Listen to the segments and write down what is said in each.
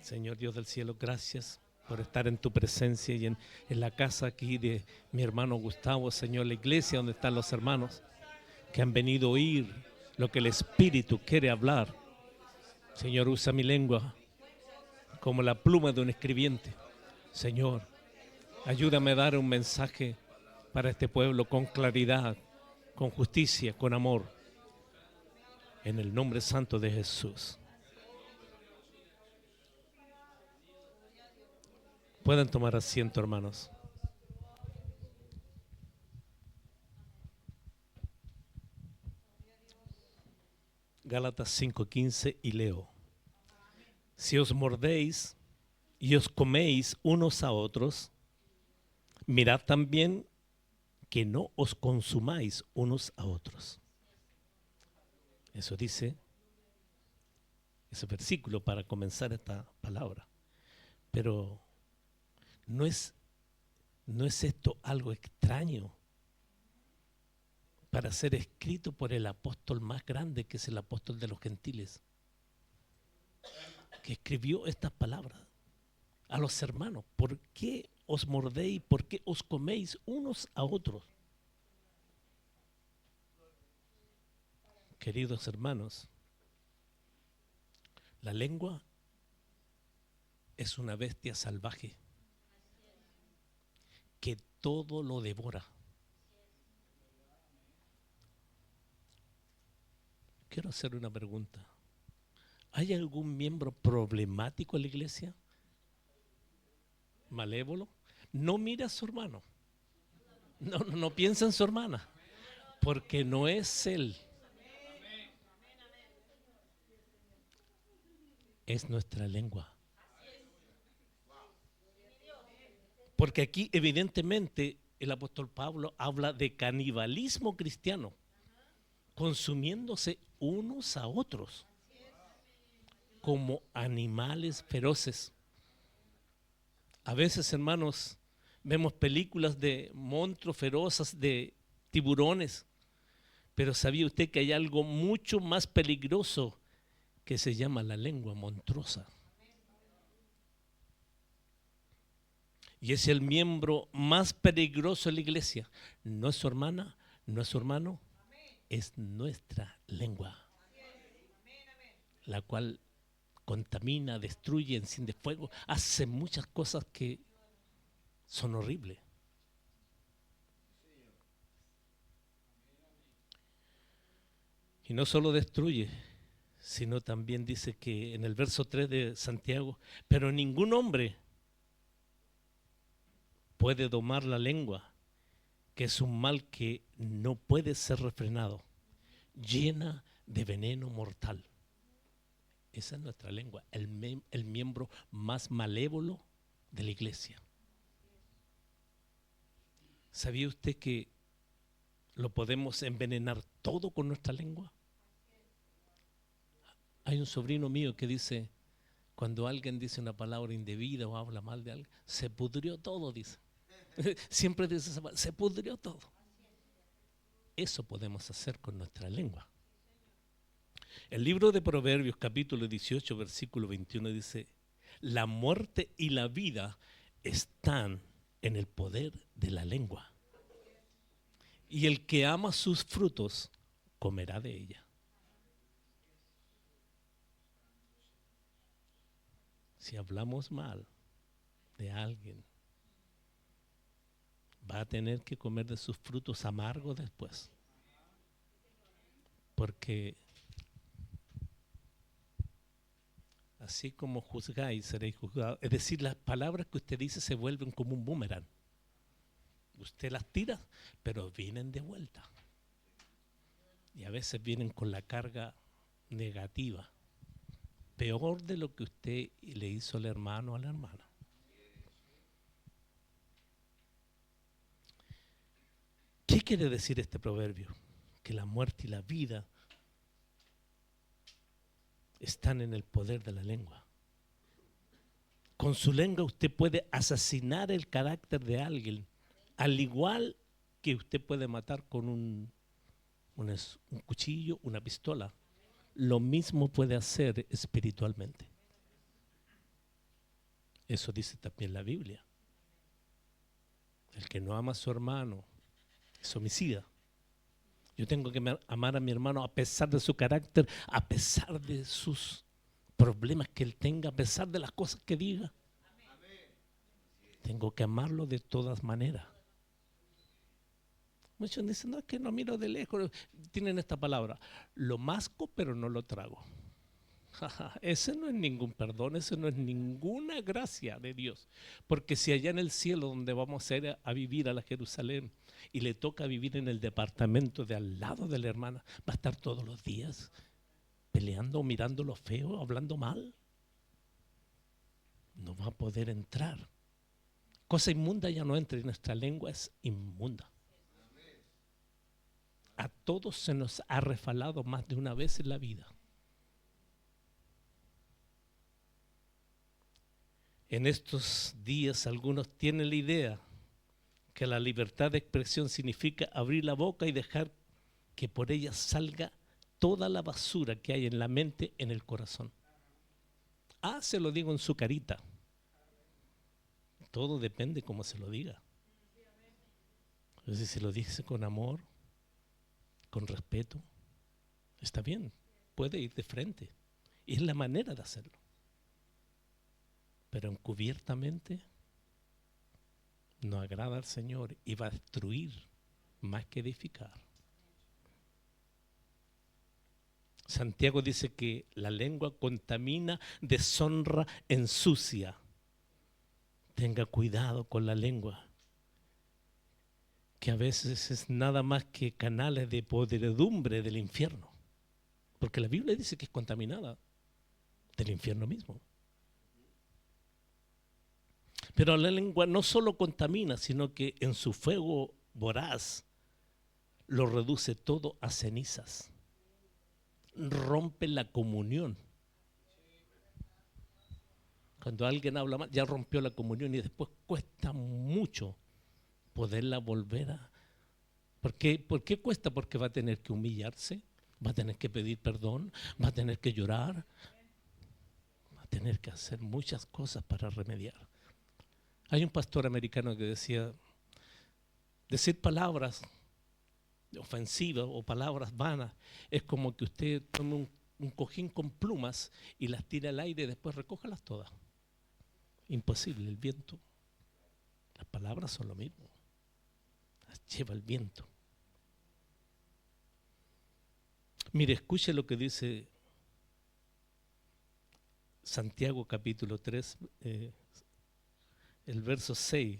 Señor Dios del cielo, gracias por estar en tu presencia y en la casa aquí de mi hermano Gustavo, Señor, la iglesia donde están los hermanos que han venido a oír lo que el Espíritu quiere hablar. Señor, usa mi lengua como la pluma de un escribiente. Señor, ayúdame a dar un mensaje para este pueblo con claridad, con justicia, con amor. En el nombre santo de Jesús. Pueden tomar asiento, hermanos. Gálatas 5:15 y leo. Si os mordéis y os coméis unos a otros, mirad también que no os consumáis unos a otros. Eso dice ese versículo para comenzar esta palabra. Pero no es esto algo extraño para ser escrito por el apóstol más grande, que es el apóstol de los gentiles, que escribió estas palabras a los hermanos. ¿Por qué os mordéis? ¿Por qué os coméis unos a otros? Queridos hermanos, la lengua es una bestia salvaje que todo lo devora. Quiero hacer una pregunta. ¿Hay algún miembro problemático en la iglesia? ¿Malévolo? No mire a su hermano. No piensa en su hermana, porque no es él. Es nuestra lengua. Porque aquí evidentemente el apóstol Pablo habla de canibalismo cristiano, consumiéndose unos a otros como animales feroces. A veces, hermanos, vemos películas de monstruos feroces, de tiburones, pero ¿sabía usted que hay algo mucho más peligroso que se llama la lengua monstruosa? Y es el miembro más peligroso de la iglesia. No es su hermana, no es su hermano, es nuestra lengua, la cual contamina, destruye, enciende fuego, hace muchas cosas que son horribles. Y no solo destruye, sino también dice que en el verso 3 de Santiago, pero ningún hombre puede domar la lengua, que es un mal que no puede ser refrenado, llena de veneno mortal. Esa es nuestra lengua, el miembro más malévolo de la iglesia. ¿Sabía usted que lo podemos envenenar todo con nuestra lengua? Hay un sobrino mío que dice, cuando alguien dice una palabra indebida o habla mal de alguien, se pudrió todo, dice. Siempre dice esa palabra, se pudrió todo. Eso podemos hacer con nuestra lengua. El libro de Proverbios, capítulo 18, versículo 21 dice, la muerte y la vida están en el poder de la lengua. Y el que ama sus frutos, comerá de ella. Si hablamos mal de alguien, va a tener que comer de sus frutos amargos después. Porque así como juzgáis, seréis juzgados. Es decir, las palabras que usted dice se vuelven como un boomerang. Usted las tira, pero vienen de vuelta. Y a veces vienen con la carga negativa. Peor de lo que usted le hizo al hermano o a la hermana. ¿Qué quiere decir este proverbio? Que la muerte y la vida están en el poder de la lengua. Con su lengua usted puede asesinar el carácter de alguien, al igual que usted puede matar con un cuchillo, una pistola. Lo mismo puede hacer espiritualmente. Eso dice también la Biblia. El que no ama a su hermano es homicida. Yo tengo que amar a mi hermano a pesar de su carácter, a pesar de sus problemas que él tenga, a pesar de las cosas que diga. Tengo que amarlo de todas maneras. Muchos dicen, no, es que no miro de lejos. Tienen esta palabra, lo masco pero no lo trago. Ese no es ningún perdón, ese no es ninguna gracia de Dios. Porque si allá en el cielo donde vamos a ir a vivir a la Jerusalén y le toca vivir en el departamento de al lado de la hermana, va a estar todos los días peleando, mirando lo feo, hablando mal. No va a poder entrar. Cosa inmunda ya no entra y nuestra lengua es inmunda. A todos se nos ha refalado más de una vez en la vida. En estos días algunos tienen la idea que la libertad de expresión significa abrir la boca y dejar que por ella salga toda la basura que hay en la mente, en el corazón. Se lo digo en su carita. Todo depende cómo se lo diga. Entonces, si lo dice con amor, con respeto, está bien, puede ir de frente. Y es la manera de hacerlo. Pero encubiertamente no agrada al Señor y va a destruir más que edificar. Santiago dice que la lengua contamina, deshonra, ensucia. Tenga cuidado con la lengua, que a veces es nada más que canales de podredumbre del infierno. Porque la Biblia dice que es contaminada del infierno mismo. Pero la lengua no solo contamina, sino que en su fuego voraz lo reduce todo a cenizas. Rompe la comunión. Cuando alguien habla mal, ya rompió la comunión y después cuesta mucho poderla volver a... ¿Por qué cuesta? Porque va a tener que humillarse, va a tener que pedir perdón, va a tener que llorar, va a tener que hacer muchas cosas para remediar. Hay un pastor americano que decía, decir palabras ofensivas o palabras vanas es como que usted tome un cojín con plumas y las tire al aire y después recójalas todas. Imposible, el viento. Las palabras son lo mismo. Las lleva el viento. Mire, escuche lo que dice Santiago capítulo 3, el verso 6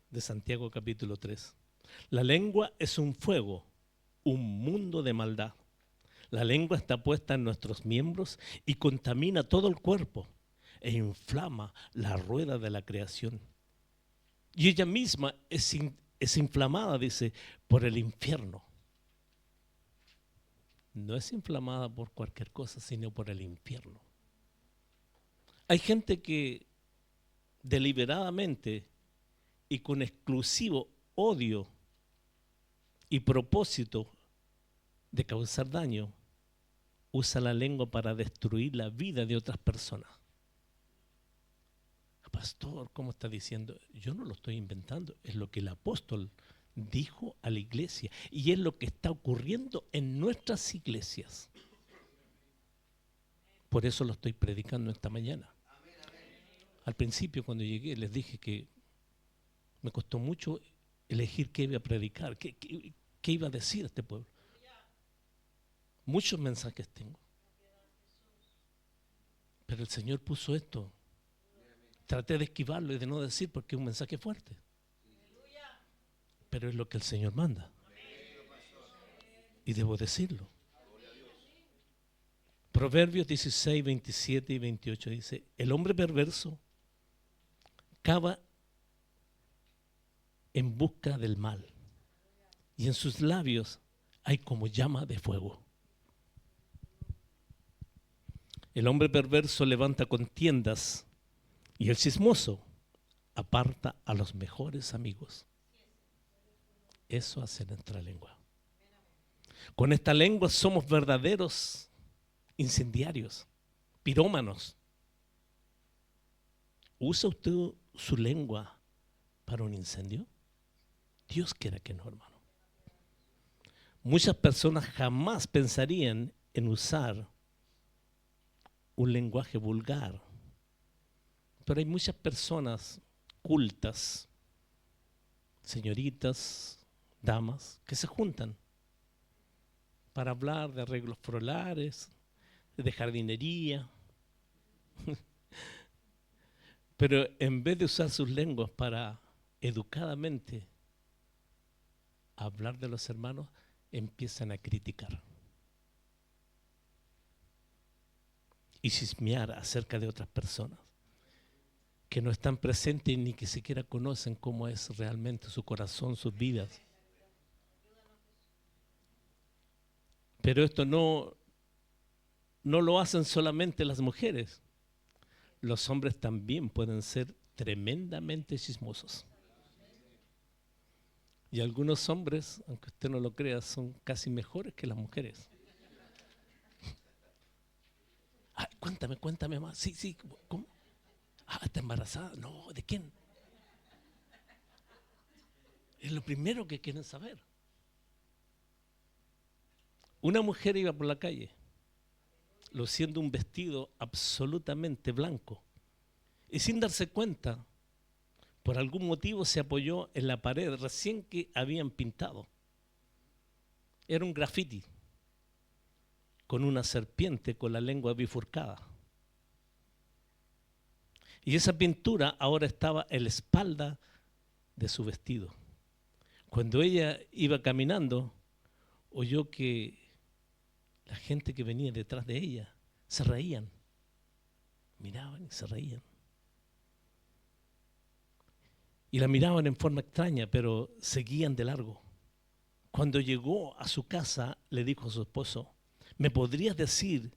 de Santiago capítulo 3. La lengua es un fuego, un mundo de maldad. La lengua está puesta en nuestros miembros y contamina todo el cuerpo e inflama la rueda de la creación. Y ella misma es inflamada, dice, por el infierno. No es inflamada por cualquier cosa, sino por el infierno. Hay gente que deliberadamente y con exclusivo odio y propósito de causar daño, usa la lengua para destruir la vida de otras personas. Pastor, ¿cómo está diciendo? Yo no lo estoy inventando, es lo que el apóstol dijo a la iglesia y es lo que está ocurriendo en nuestras iglesias. Por eso lo estoy predicando esta mañana. Al principio, cuando llegué, les dije que me costó mucho elegir qué iba a predicar, qué iba a decir a este pueblo. Muchos mensajes tengo. Pero el Señor puso esto. Traté de esquivarlo y de no decir porque es un mensaje fuerte. Pero es lo que el Señor manda. Y debo decirlo. Proverbios 16, 27 y 28 dice, el hombre perverso cava en busca del mal y en sus labios hay como llama de fuego. El hombre perverso levanta contiendas y el chismoso aparta a los mejores amigos. Eso hace nuestra lengua. Con esta lengua somos verdaderos incendiarios, pirómanos. ¿Usa usted su lengua para un incendio? Dios quiera que no, hermano. Muchas personas jamás pensarían en usar un lenguaje vulgar, pero hay muchas personas cultas, señoritas, damas, que se juntan para hablar de arreglos florales, de jardinería, pero en vez de usar sus lenguas para educadamente hablar de los hermanos, empiezan a criticar y chismear acerca de otras personas que no están presentes ni que siquiera conocen cómo es realmente su corazón, sus vidas. Pero esto no lo hacen solamente las mujeres. Los hombres también pueden ser tremendamente chismosos. Y algunos hombres, aunque usted no lo crea, son casi mejores que las mujeres. Ay, cuéntame más. Sí, ¿cómo? Ah, ¿está embarazada? No, ¿de quién? Es lo primero que quieren saber. Una mujer iba por la calle, luciendo un vestido absolutamente blanco, y sin darse cuenta, por algún motivo se apoyó en la pared recién que habían pintado. Era un graffiti con una serpiente con la lengua bifurcada. Y esa pintura ahora estaba en la espalda de su vestido. Cuando ella iba caminando, oyó que la gente que venía detrás de ella se reían, miraban y se reían. Y la miraban en forma extraña, pero seguían de largo. Cuando llegó a su casa, le dijo a su esposo: ¿me podrías decir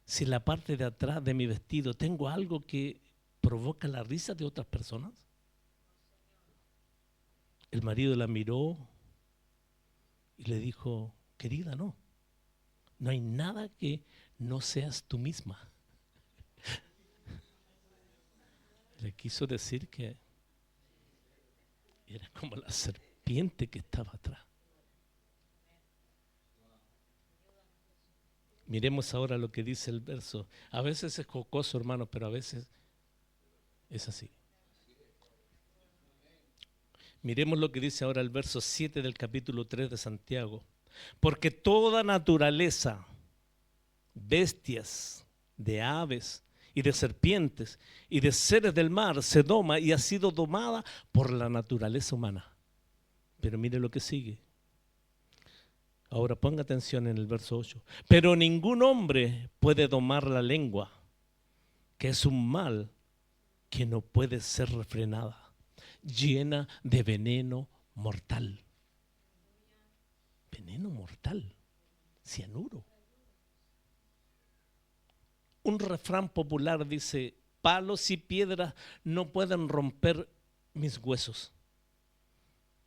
si en la parte de atrás de mi vestido tengo algo que provoca la risa de otras personas? El marido la miró y le dijo: querida, no hay nada que no seas tú misma. Le quiso decir que era como la serpiente que estaba atrás. Miremos ahora lo que dice el verso. A veces es jocoso, hermano, pero a veces es así. Miremos lo que dice ahora el verso 7 del capítulo 3 de Santiago. Porque toda naturaleza, bestias, de aves y de serpientes y de seres del mar se doma y ha sido domada por la naturaleza humana. Pero mire lo que sigue. Ahora ponga atención en el verso 8. Pero ningún hombre puede domar la lengua, que es un mal que no puede ser refrenada, llena de veneno mortal. Veneno mortal, cianuro. Un refrán popular dice: palos y piedras no pueden romper mis huesos,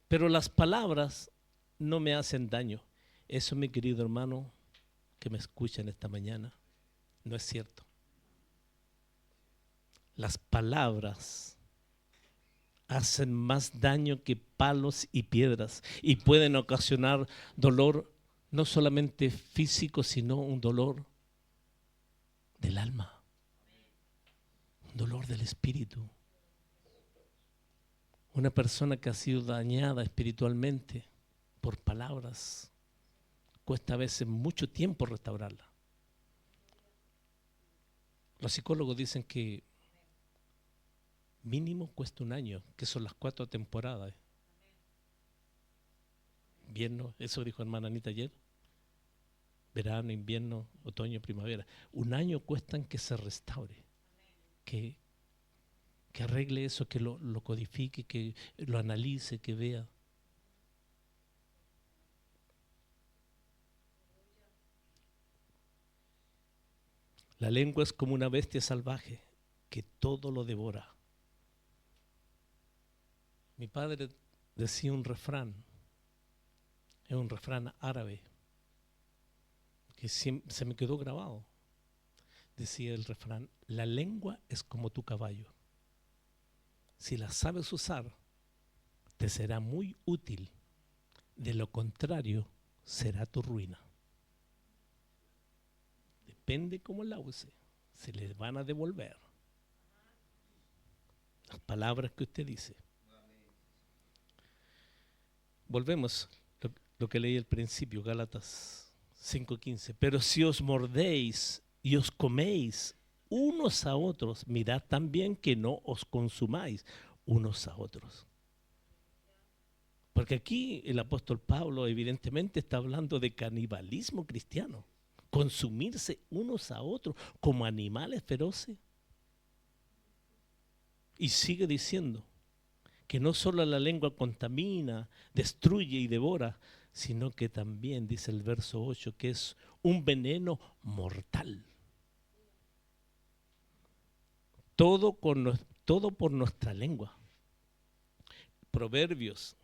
pero las palabras no me hacen daño. Eso, mi querido hermano que me escucha en esta mañana, no es cierto. Las palabras hacen más daño que palos y piedras y pueden ocasionar dolor, no solamente físico, sino un dolor del alma, un dolor del espíritu. Una persona que ha sido dañada espiritualmente por palabras, cuesta a veces mucho tiempo restaurarla. Los psicólogos dicen que mínimo cuesta un año, que son las 4 temporadas. Invierno, eso dijo hermana Anita ayer. Verano, invierno, otoño, primavera. Un año cuestan que se restaure, que arregle eso, que lo codifique, que lo analice, que vea. La lengua es como una bestia salvaje que todo lo devora. Mi padre decía un refrán, es un refrán árabe, que se me quedó grabado. Decía el refrán: la lengua es como tu caballo. Si las sabes usar, te será muy útil. De lo contrario, será tu ruina. Depende cómo la use. Se les van a devolver las palabras que usted dice. Volvemos lo que leí al principio, Gálatas 5:15. Pero si os mordéis y os coméis unos a otros, mirad también que no os consumáis unos a otros. Porque aquí el apóstol Pablo evidentemente está hablando de canibalismo cristiano. Consumirse unos a otros como animales feroces. Y sigue diciendo que no solo la lengua contamina, destruye y devora, sino que también, dice el verso 8, que es un veneno mortal. Todo por nuestra lengua. Proverbios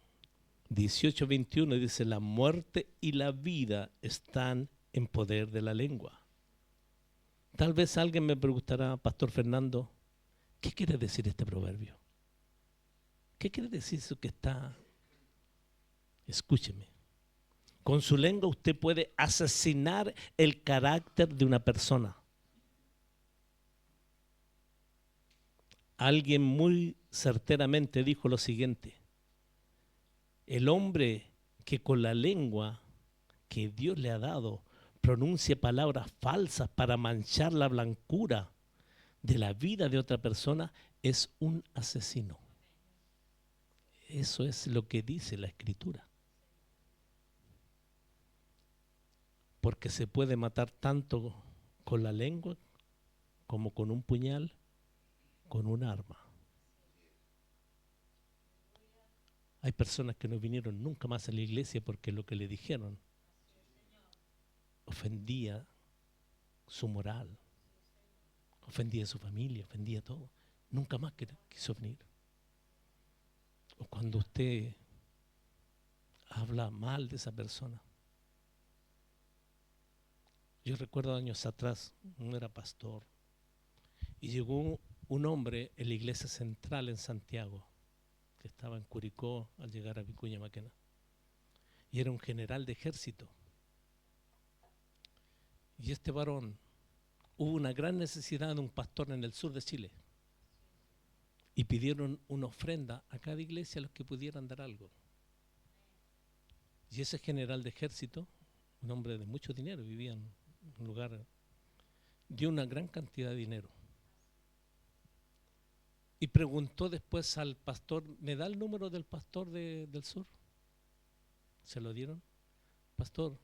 18:21 dice: la muerte y la vida están en poder de la lengua. Tal vez alguien me preguntará, Pastor Fernando, ¿qué quiere decir este proverbio? ¿Qué quiere decir eso que está? Escúcheme. Con su lengua usted puede asesinar el carácter de una persona. Alguien muy certeramente dijo lo siguiente: el hombre que con la lengua que Dios le ha dado pronuncia palabras falsas para manchar la blancura de la vida de otra persona es un asesino. Eso es lo que dice la Escritura. Porque se puede matar tanto con la lengua como con un puñal, con un arma. Hay personas que no vinieron nunca más a la iglesia porque lo que le dijeron ofendía su moral, ofendía a su familia, ofendía todo. Nunca más quiso venir. O cuando usted habla mal de esa persona. Yo recuerdo años atrás, no era pastor, y llegó un hombre en la iglesia central en Santiago, que estaba en Curicó al llegar a Vicuña Maquena, y era un general de ejército. Y este varón, hubo una gran necesidad de un pastor en el sur de Chile, y pidieron una ofrenda a cada iglesia a los que pudieran dar algo. Y ese general de ejército, un hombre de mucho dinero, vivía en un lugar, dio una gran cantidad de dinero. Y preguntó después al pastor: ¿me da el número del pastor del sur? Se lo dieron. Pastor,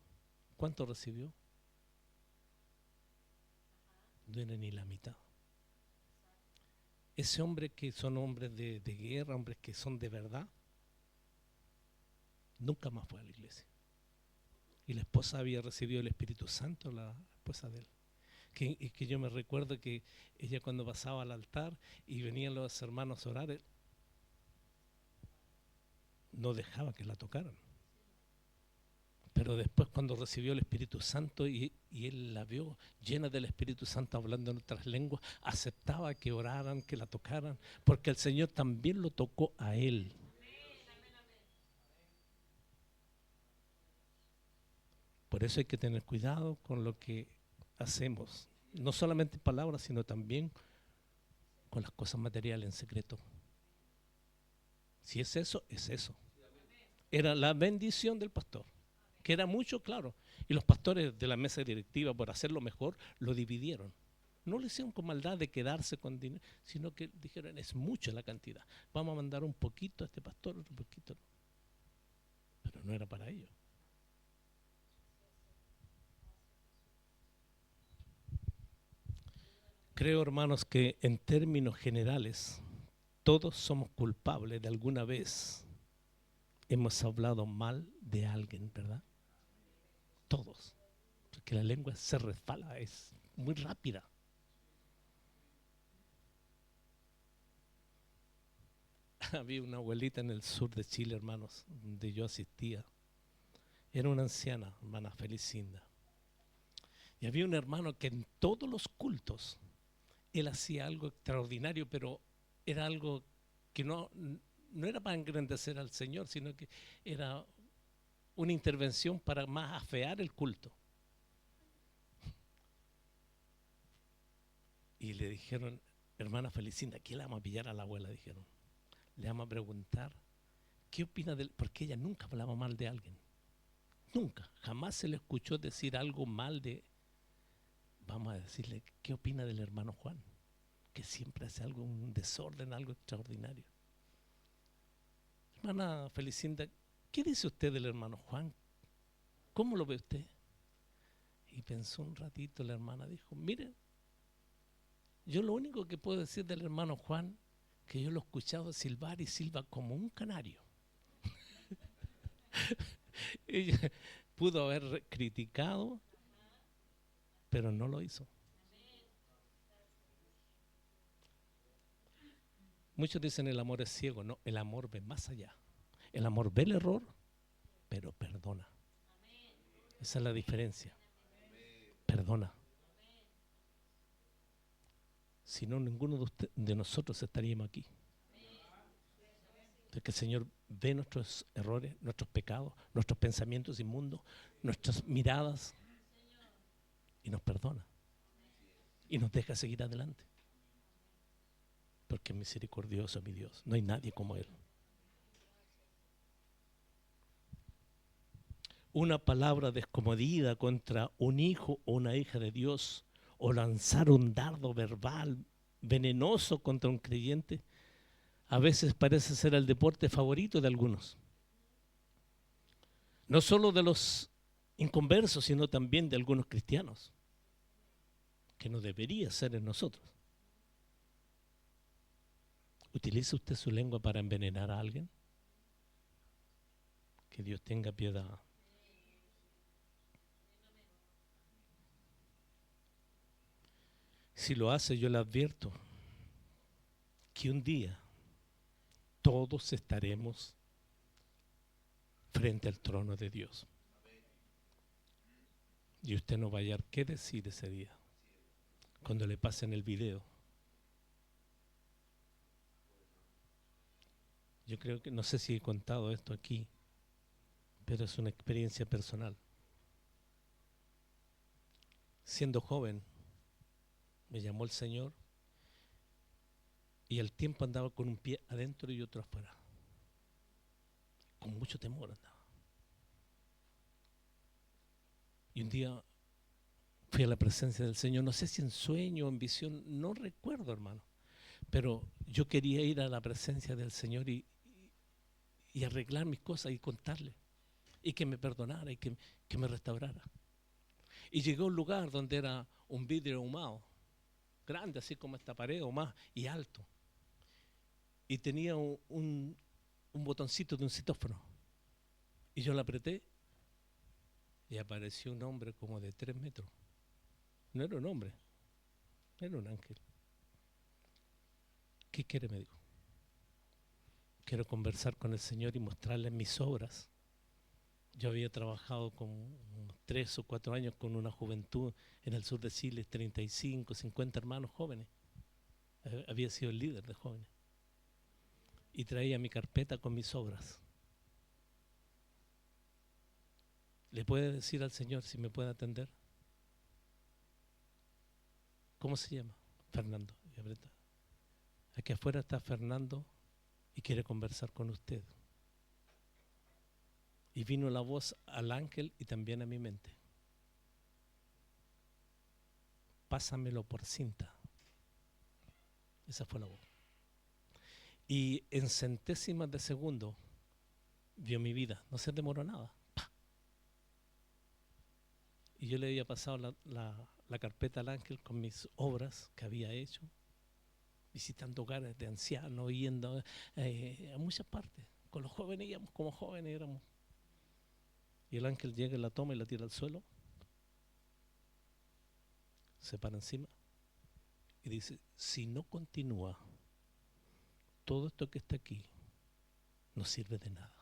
¿cuánto recibió? No era ni la mitad. Ese hombre, que son hombres de guerra, hombres que son de verdad, nunca más fue a la iglesia. Y la esposa había recibido el Espíritu Santo, la esposa de él. Que yo me recuerdo que ella, cuando pasaba al altar y venían los hermanos a orar, no dejaba que la tocaran. Pero después, cuando recibió el Espíritu Santo y él la vio llena del Espíritu Santo, hablando en otras lenguas, aceptaba que oraran, que la tocaran, porque el Señor también lo tocó a él. Por eso hay que tener cuidado con lo que hacemos, no solamente en palabras, sino también con las cosas materiales en secreto. Si es eso, es eso. Era la bendición del pastor, que era mucho, claro. Y los pastores de la mesa directiva, por hacerlo mejor, lo dividieron. No lo hicieron con maldad de quedarse con dinero, sino que dijeron: es mucha la cantidad, vamos a mandar un poquito a este pastor, otro poquito. Pero no era para ellos. Creo, hermanos, que en términos generales todos somos culpables de alguna vez. Hemos hablado mal de alguien, ¿verdad? Todos. Porque la lengua se resbala, es muy rápida. Había una abuelita en el sur de Chile, hermanos, donde yo asistía. Era una anciana, hermana Felicinda. Y había un hermano que en todos los cultos él hacía algo extraordinario, pero era algo que no era para engrandecer al Señor, sino que era una intervención para más afear el culto. Y le dijeron, hermana Felicinda, ¿qué le vamos a pillar a la abuela? Dijeron, le vamos a preguntar qué opina de él, porque ella nunca hablaba mal de alguien. Nunca, jamás se le escuchó decir algo mal de... Vamos a decirle, ¿qué opina del hermano Juan? Que siempre hace algo, un desorden, algo extraordinario. Hermana Felicinda, ¿qué dice usted del hermano Juan? ¿Cómo lo ve usted? Y pensó un ratito, la hermana dijo, mire, yo lo único que puedo decir del hermano Juan, que yo lo he escuchado silbar y silba como un canario. Ella pudo haber criticado, pero no lo hizo. Muchos dicen el amor es ciego. No, el amor ve más allá. El amor ve el error, pero perdona. Esa es la diferencia. Perdona. Si no, ninguno de nosotros estaríamos aquí. Porque el Señor ve nuestros errores, nuestros pecados, nuestros pensamientos inmundos, nuestras miradas y nos perdona. Y nos deja seguir adelante. Porque es misericordioso mi Dios. No hay nadie como Él. Una palabra descomedida contra un hijo o una hija de Dios, o lanzar un dardo verbal venenoso contra un creyente, a veces parece ser el deporte favorito de algunos. No solo de los inconversos, sino también de algunos cristianos, que no debería ser en nosotros. ¿Utiliza usted su lengua para envenenar a alguien? Que Dios tenga piedad. Si lo hace, yo le advierto que un día todos estaremos frente al trono de Dios. Y usted no va a hallar qué decir ese día, cuando le pasen el video. Yo creo que, no sé si he contado esto aquí, pero es una experiencia personal. Siendo joven, me llamó el Señor y al tiempo andaba con un pie adentro y otro afuera. Con mucho temor andaba. Y un día fui a la presencia del Señor, no sé si en sueño o en visión, no recuerdo, hermano, pero yo quería ir a la presencia del Señor y arreglar mis cosas y contarle, y que me perdonara y que me restaurara. Y llegué a un lugar donde era un vidrio ahumado, grande, así como esta pared o más, y alto. Y tenía un botoncito de un citófono. Y yo lo apreté y apareció un hombre como de 3 metros. No era un hombre, era un ángel. ¿Qué quiere? Me dijo. Quiero conversar con el Señor y mostrarle mis obras. Yo había trabajado con 3 o 4 años con una juventud en el sur de Chile, 35, 50 hermanos jóvenes. Había sido el líder de jóvenes. Y traía mi carpeta con mis obras. ¿Le puede decir al Señor si me puede atender? ¿Cómo se llama? Fernando. Aquí afuera está Fernando y quiere conversar con usted. Y vino la voz al ángel y también a mi mente. Pásamelo por cinta. Esa fue la voz. Y en centésimas de segundo vio mi vida. No se demoró nada. ¡Pah! Y yo le había pasado la carpeta al ángel con mis obras que había hecho, visitando hogares de ancianos, yendo a muchas partes. Con los jóvenes íbamos, como jóvenes éramos. Y el ángel llega y la toma y la tira al suelo, se para encima y dice, si no continúa, todo esto que está aquí no sirve de nada.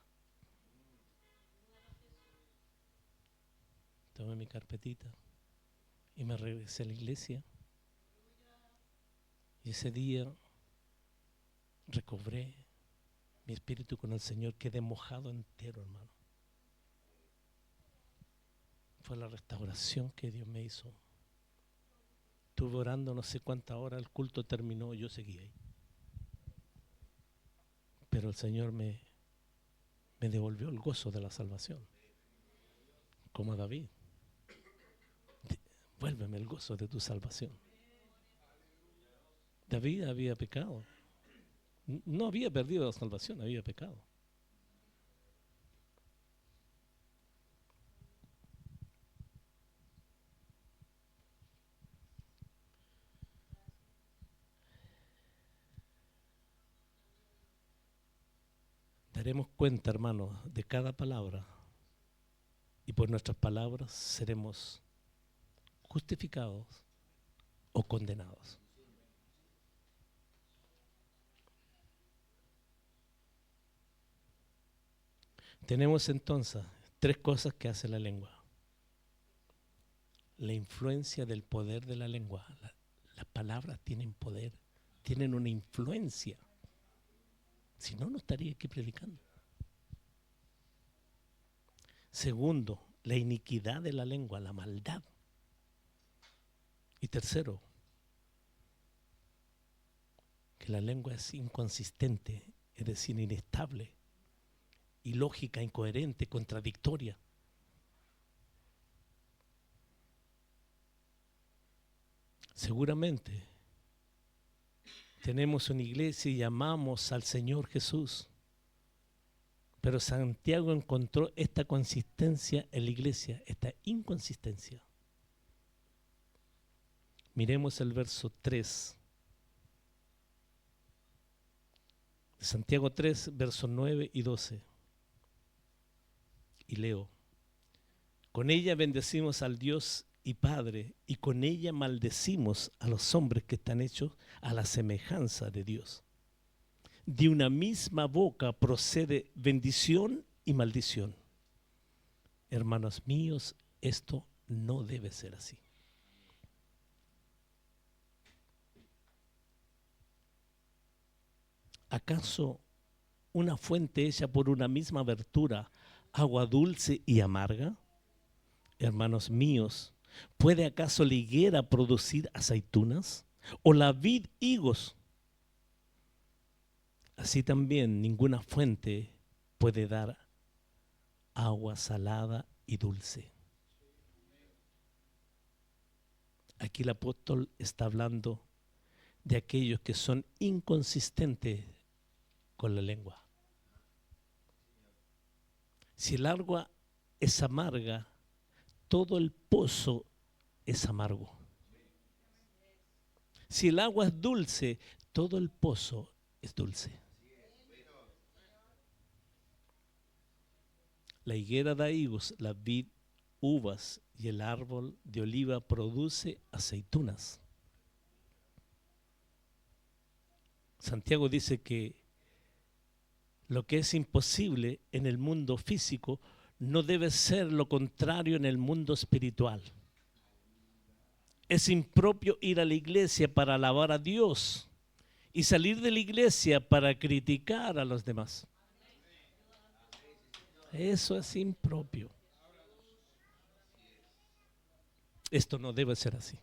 Tomé mi carpetita y me regresé a la iglesia. Y ese día recobré mi espíritu con el Señor, quedé mojado entero, hermano. Fue la restauración que Dios me hizo. Estuve orando no sé cuántas horas, el culto terminó, yo seguí ahí. Pero el Señor me devolvió el gozo de la salvación. Como a David. Vuélveme el gozo de tu salvación. David había pecado. No había perdido la salvación, había pecado. Daremos cuenta, hermanos, de cada palabra, y por nuestras palabras seremos justificados o condenados. Tenemos entonces 3 cosas que hace la lengua. La influencia del poder de la lengua. Las palabras tienen poder, tienen una influencia. Si no, no estaría aquí predicando. Segundo, la iniquidad de la lengua, la maldad. Y tercero, que la lengua es inconsistente, es decir, inestable, ilógica, incoherente, contradictoria. Seguramente tenemos una iglesia y llamamos al Señor Jesús, pero Santiago encontró esta consistencia en la iglesia, esta inconsistencia. Miremos el verso 3. Santiago 3, versos 9 y 12. Y leo. Con ella bendecimos al Dios y Padre, y con ella maldecimos a los hombres que están hechos a la semejanza de Dios. De una misma boca procede bendición y maldición. Hermanos míos, esto no debe ser así. ¿Acaso una fuente hecha por una misma abertura, agua dulce y amarga? Hermanos míos, ¿puede acaso la higuera producir aceitunas? ¿O la vid higos? Así también ninguna fuente puede dar agua salada y dulce. Aquí el apóstol está hablando de aquellos que son inconsistentes con la lengua. Si el agua es amarga, todo el pozo es amargo. Si el agua es dulce, todo el pozo es dulce. La higuera da higos, la vid uvas y el árbol de oliva produce aceitunas. Santiago dice que lo que es imposible en el mundo físico no debe ser lo contrario en el mundo espiritual. Es impropio ir a la iglesia para alabar a Dios y salir de la iglesia para criticar a los demás. Eso es impropio. Esto no debe ser así.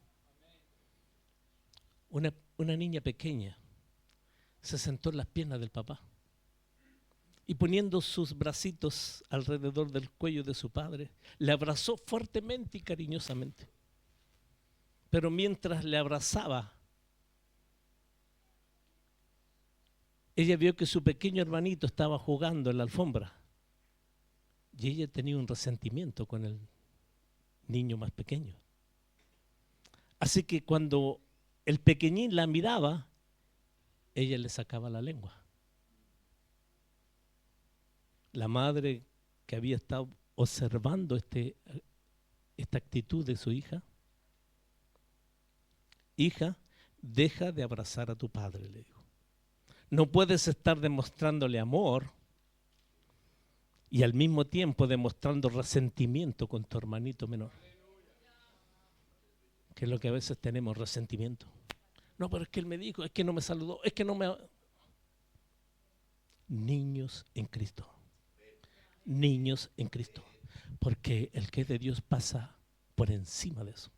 Una niña pequeña se sentó en las piernas del papá y poniendo sus bracitos alrededor del cuello de su padre, le abrazó fuertemente y cariñosamente. Pero mientras le abrazaba, ella vio que su pequeño hermanito estaba jugando en la alfombra y ella tenía un resentimiento con el niño más pequeño. Así que cuando el pequeñín la miraba, ella le sacaba la lengua. La madre que había estado observando esta actitud de su hija, hija, deja de abrazar a tu padre, le dijo. No puedes estar demostrándole amor y al mismo tiempo demostrando resentimiento con tu hermanito menor. Que es lo que a veces tenemos, resentimiento. No, pero es que él me dijo, es que no me saludó, es que no me... niños en Cristo. Niños en Cristo. Porque el que es de Dios pasa por encima de eso.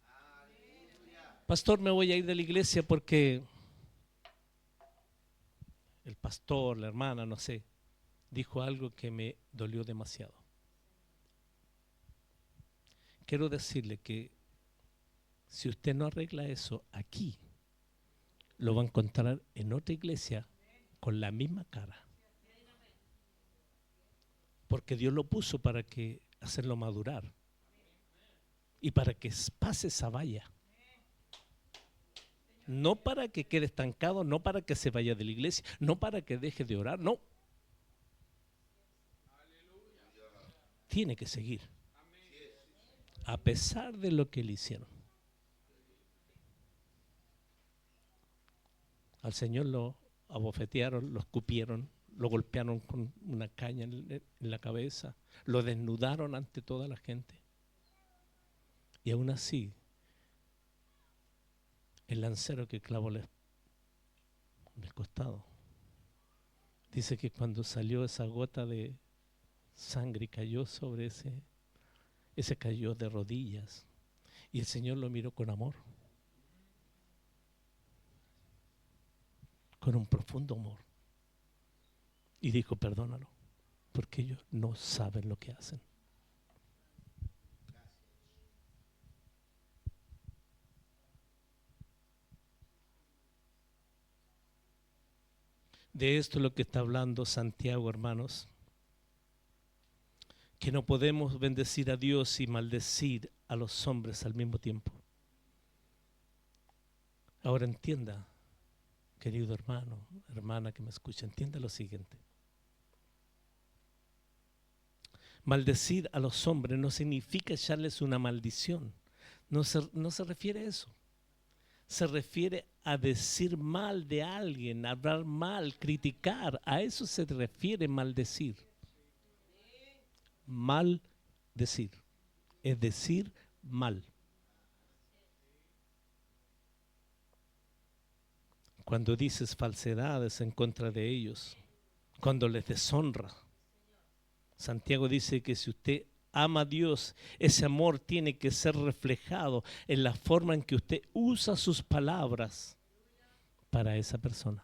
Pastor, me voy a ir de la iglesia porque el pastor, la hermana, no sé, dijo algo que me dolió demasiado. Quiero decirle que si usted no arregla eso aquí, lo va a encontrar en otra iglesia con la misma cara. Porque Dios lo puso para que hacerlo madurar y para que pase esa valla. No para que quede estancado, no para que se vaya de la iglesia, no para que deje de orar, no. Tiene que seguir, a pesar de lo que le hicieron. Al Señor lo abofetearon, lo escupieron, lo golpearon con una caña en la cabeza, lo desnudaron ante toda la gente. Y aún así, el lancero que clavó en el costado, dice que cuando salió esa gota de sangre y cayó sobre ese cayó de rodillas. Y el Señor lo miró con amor, con un profundo amor. Y dijo, perdónalo, porque ellos no saben lo que hacen. De esto es lo que está hablando Santiago, hermanos. Que no podemos bendecir a Dios y maldecir a los hombres al mismo tiempo. Ahora entienda, querido hermano, hermana que me escucha, entienda lo siguiente. Maldecir a los hombres no significa echarles una maldición. No se refiere a eso. Se refiere a decir mal de alguien, hablar mal, criticar. A eso se refiere maldecir. Maldecir es decir mal. Cuando dices falsedades en contra de ellos, cuando les deshonra. Santiago dice que si usted ama a Dios, ese amor tiene que ser reflejado en la forma en que usted usa sus palabras para esa persona.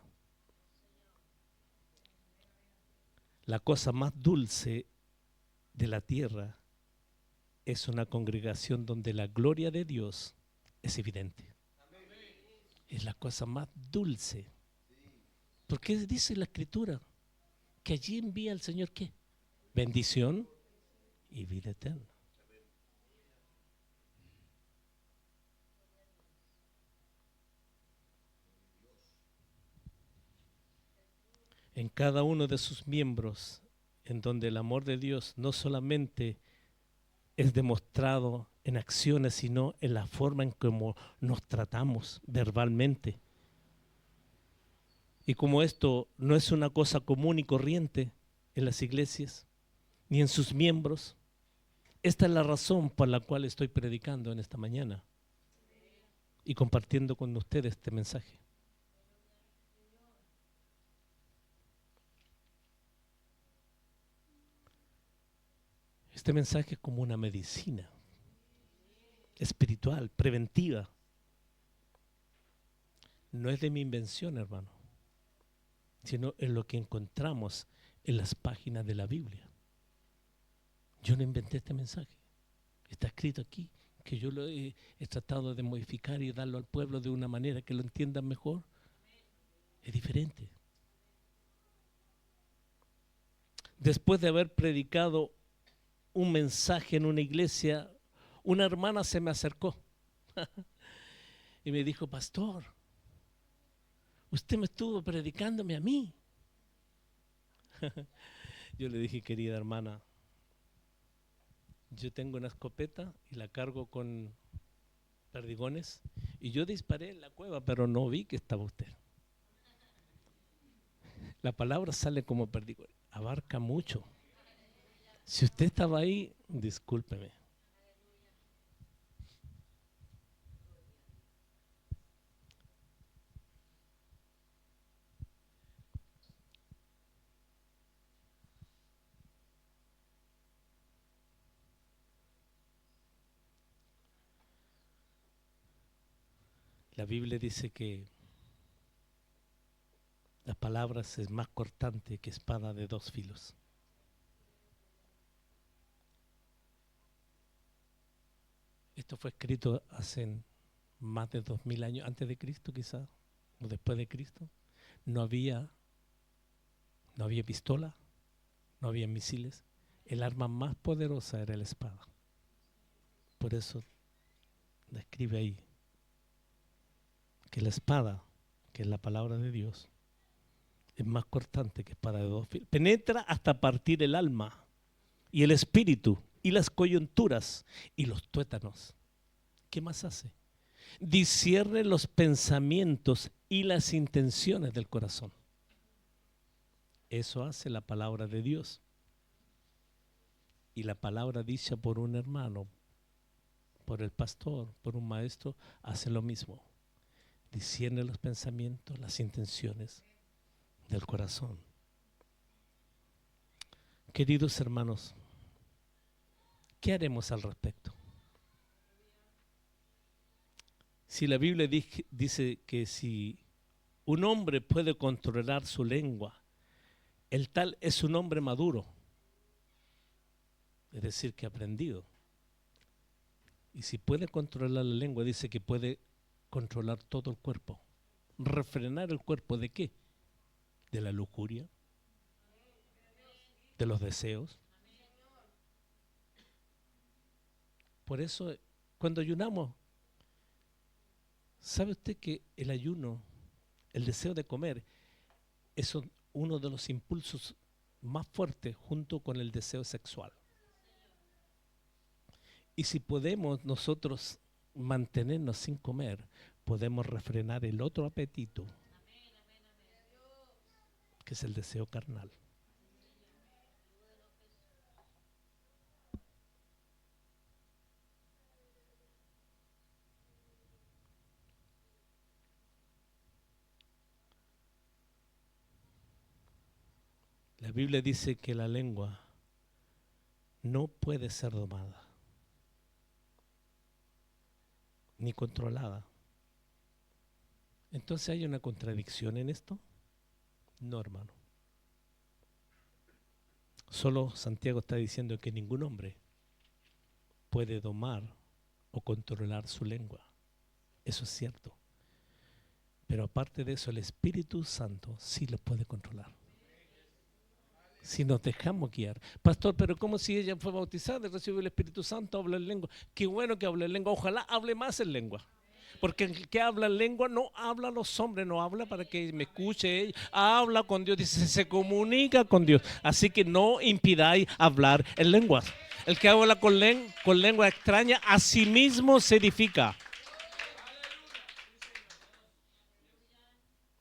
La cosa más dulce de la tierra es una congregación donde la gloria de Dios es evidente. Es la cosa más dulce. Porque dice la Escritura que allí envía el Señor ¿qué? Bendición y vida eterna. En cada uno de sus miembros, en donde el amor de Dios no solamente es demostrado en acciones, sino en la forma en cómo nos tratamos verbalmente. Y como esto no es una cosa común y corriente en las iglesias, ni en sus miembros, esta es la razón por la cual estoy predicando en esta mañana y compartiendo con ustedes este mensaje. Este mensaje es como una medicina espiritual, preventiva. No es de mi invención, hermano, sino en lo que encontramos en las páginas de la Biblia. Yo no inventé este mensaje. Está escrito aquí, que yo lo he tratado de modificar y darlo al pueblo de una manera que lo entiendan mejor. Es diferente. Después de haber predicado un mensaje en una iglesia, una hermana se me acercó y me dijo, pastor, usted me estuvo predicándome a mí. Yo le dije, querida hermana, yo tengo una escopeta y la cargo con perdigones y yo disparé en la cueva, pero no vi que estaba usted. La palabra sale como perdigones, abarca mucho. Si usted estaba ahí, discúlpeme. La Biblia dice que las palabras es más cortante que espada de dos filos. Esto fue escrito hace más de 2000 años, antes de Cristo quizás, o después de Cristo. No había pistola, no había misiles. El arma más poderosa era la espada. Por eso describe ahí que la espada, que es la palabra de Dios, es más cortante que espada de dos filos. Penetra hasta partir el alma y el espíritu y las coyunturas y los tuétanos. ¿Qué más hace? Discierne los pensamientos y las intenciones del corazón. Eso hace la palabra de Dios. Y la palabra dicha por un hermano, por el pastor, por un maestro, hace lo mismo. Discierne los pensamientos, las intenciones del corazón. Queridos hermanos, ¿qué haremos al respecto? Si la Biblia dice que si un hombre puede controlar su lengua, el tal es un hombre maduro, es decir, que ha aprendido. Y si puede controlar la lengua, dice que puede controlar todo el cuerpo. ¿Refrenar el cuerpo de qué? De la lujuria, de los deseos. Por eso, cuando ayunamos, ¿sabe usted que el ayuno, el deseo de comer, es uno de los impulsos más fuertes junto con el deseo sexual? Y si podemos nosotros mantenernos sin comer, podemos refrenar el otro apetito, que es el deseo carnal. La Biblia dice que la lengua no puede ser domada, ni controlada. Entonces, ¿hay una contradicción en esto? No, hermano. Solo Santiago está diciendo que ningún hombre puede domar o controlar su lengua. Eso es cierto. Pero aparte de eso, el Espíritu Santo sí lo puede controlar. Si nos dejamos guiar. Pastor, pero ¿cómo si ella fue bautizada y recibió el Espíritu Santo, habla en lengua? Qué bueno que hable en lengua. Ojalá hable más en lengua. Porque el que habla en lengua no habla a los hombres, no habla para que me escuche ella, habla con Dios, dice, se comunica con Dios. Así que no impidáis hablar en lenguas. El que habla con lengua extraña, a sí mismo se edifica.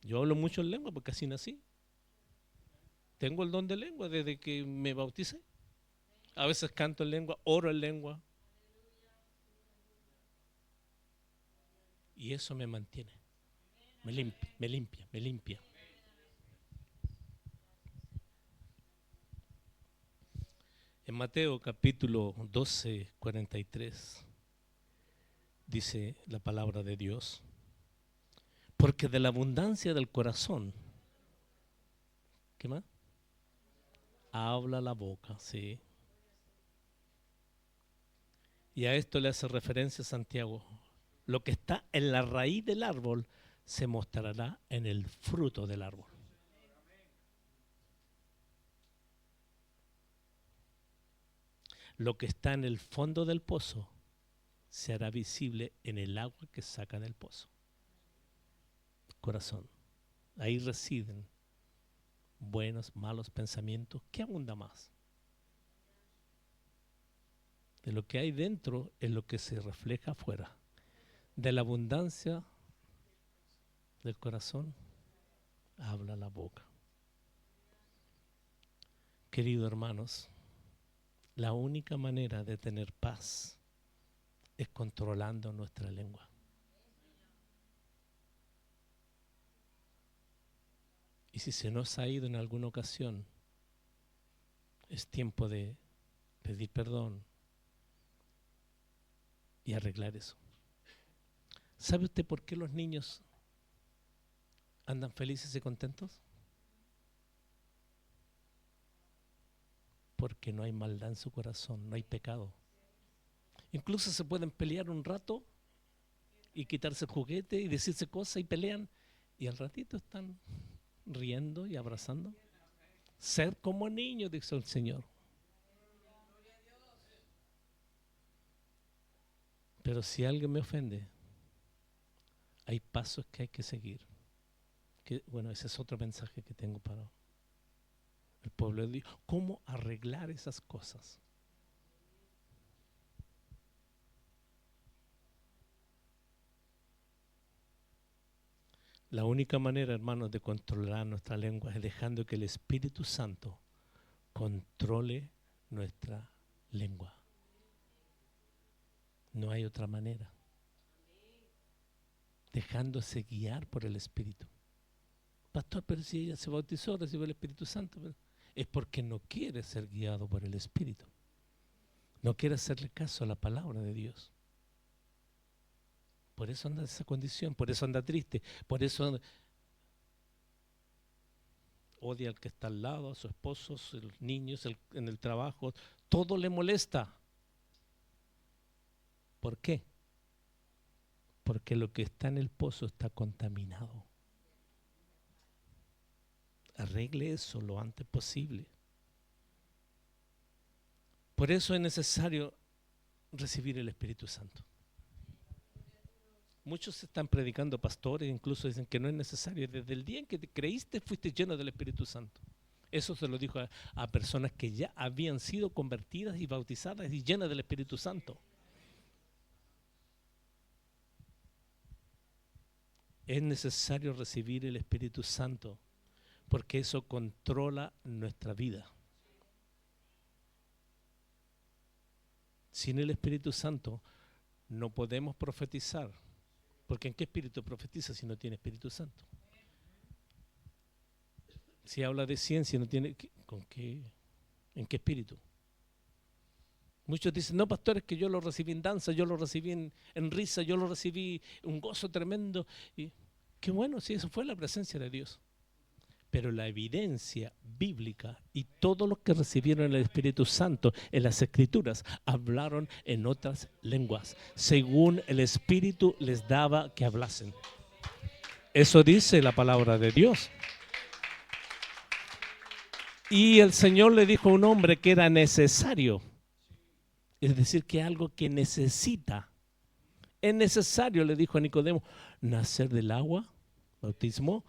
Yo hablo mucho en lengua porque así nací. Tengo el don de lengua desde que me bauticé. A veces canto en lengua, oro en lengua. Y eso me mantiene. Me limpia, me limpia, me limpia. En Mateo capítulo 12, 43 dice la palabra de Dios, porque de la abundancia del corazón, ¿qué más? Habla la boca, sí. Y a esto le hace referencia Santiago. Lo que está en la raíz del árbol se mostrará en el fruto del árbol. Lo que está en el fondo del pozo se hará visible en el agua que saca del pozo. Corazón. Ahí residen buenos, malos pensamientos. ¿Qué abunda más? De lo que hay dentro es lo que se refleja afuera. De la abundancia del corazón habla la boca. Queridos hermanos, la única manera de tener paz es controlando nuestra lengua. Y si se nos ha ido en alguna ocasión, es tiempo de pedir perdón y arreglar eso. ¿Sabe usted por qué los niños andan felices y contentos? Porque no hay maldad en su corazón, no hay pecado. Incluso se pueden pelear un rato y quitarse el juguete y decirse cosas y pelean, y al ratito están riendo y abrazando. Ser como niños, dice el Señor. Pero si alguien me ofende, hay pasos que hay que seguir. Bueno, ese es otro mensaje que tengo para el pueblo de Dios. ¿Cómo arreglar esas cosas? La única manera, hermanos, de controlar nuestra lengua es dejando que el Espíritu Santo controle nuestra lengua. No hay otra manera. Dejándose guiar por el Espíritu. Pastor, pero si ella se bautizó, recibió el Espíritu Santo, pero es porque no quiere ser guiado por el Espíritu. No quiere hacerle caso a la palabra de Dios. Por eso anda en esa condición, por eso anda triste, por eso odia al que está al lado, a su esposo, a los niños, en el trabajo, todo le molesta. ¿Por qué? Porque lo que está en el pozo está contaminado. Arregle eso lo antes posible. Por eso es necesario recibir el Espíritu Santo. Muchos están predicando, pastores, incluso dicen que no es necesario. Desde el día en que te creíste, fuiste lleno del Espíritu Santo. Eso se lo dijo a personas que ya habían sido convertidas y bautizadas y llenas del Espíritu Santo. Es necesario recibir el Espíritu Santo porque eso controla nuestra vida. Sin el Espíritu Santo no podemos profetizar. Porque ¿en qué espíritu profetiza si no tiene Espíritu Santo? Si habla de ciencia, no tiene, ¿en qué espíritu? Muchos dicen, no, pastor, es que yo lo recibí en danza, yo lo recibí en risa, yo lo recibí un gozo tremendo. Y qué bueno, sí, eso fue la presencia de Dios. Pero la evidencia bíblica y todos los que recibieron el Espíritu Santo en las Escrituras hablaron en otras lenguas, según el Espíritu les daba que hablasen. Eso dice la palabra de Dios. Y el Señor le dijo a un hombre que era necesario, es decir, que algo que necesita. Es necesario, le dijo a Nicodemo, nacer del agua, bautismo,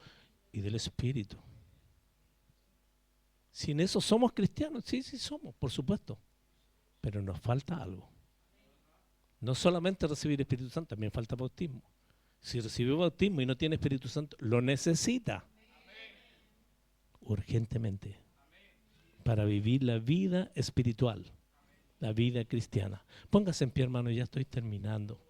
y del Espíritu. Sin eso somos cristianos, sí somos, por supuesto, pero nos falta algo. No solamente recibir Espíritu Santo, también falta bautismo. Si recibió bautismo y no tiene Espíritu Santo, lo necesita urgentemente para vivir la vida espiritual, la vida cristiana. Póngase en pie, hermano, ya estoy terminando.